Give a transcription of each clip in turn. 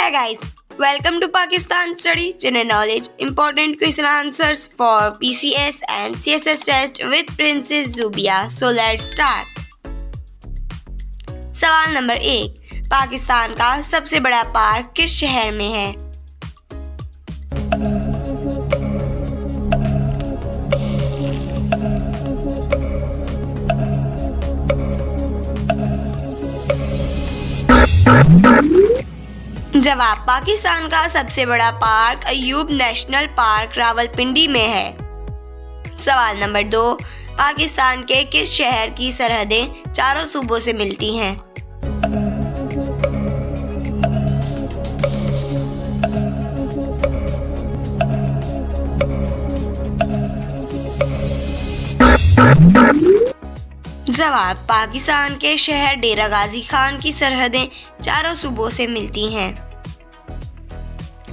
Hi guys, welcome to Pakistan Study General Knowledge Important Question Answers for PCS and CSS Test with Princess Zubia. So let's start. सवाल number 1, Pakistan का सबसे बड़ा park किस शहर में है? जवाब, पाकिस्तान का सबसे बड़ा park Ayub national park Rawalpindi में है। सवाल नंबर 2, पाकिस्तान के किस शहर की सरहदें चारों सूबों से मिलती हैं? जवाब, पाकिस्तान के शहर डेरा गाजी खान की सरहदें चारों सूबों से मिलती हैं।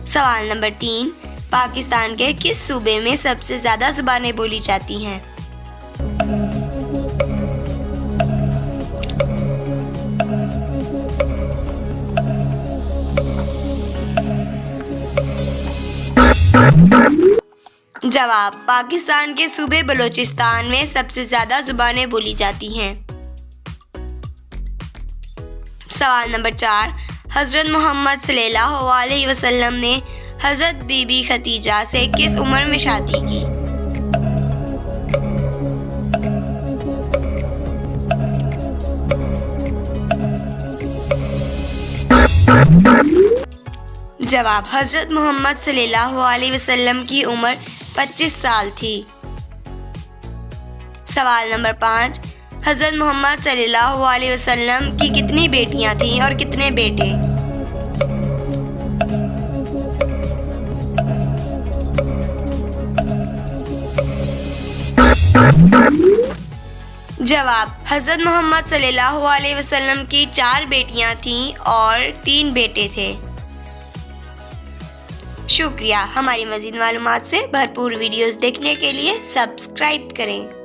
सवाल नंबर 3, पाकिस्तान के किस सूबे में सबसे ज्यादा जुबानें बोली जाती हैं? जवाब, पाकिस्तान के सूबे बलूचिस्तान में सबसे ज्यादा जुबानें बोली जाती हैं। सवाल नंबर 4, हजरत मोहम्मद सल्लल्लाहु अलैहि वसल्लम ने हजरत बीबी खदीजा से किस उम्र में शादी की? जवाब, हजरत मोहम्मद सल्लल्लाहु अलैहि वसल्लम की उम्र 25 साल थी। सवाल नंबर 5, हजरत मोहम्मद सल्लल्लाहु अलैहि वसल्लम की कितनी बेटियां थीं और कितने बेटे? जवाब, हजरत मोहम्मद सल्लल्लाहु अलैहि वसल्लम की 4 बेटियां थीं और 3 बेटे थे। शुक्रिया। हमारी मज़ीद मालूमात से भरपूर वीडियोस देखने के लिए सब्सक्राइब करें।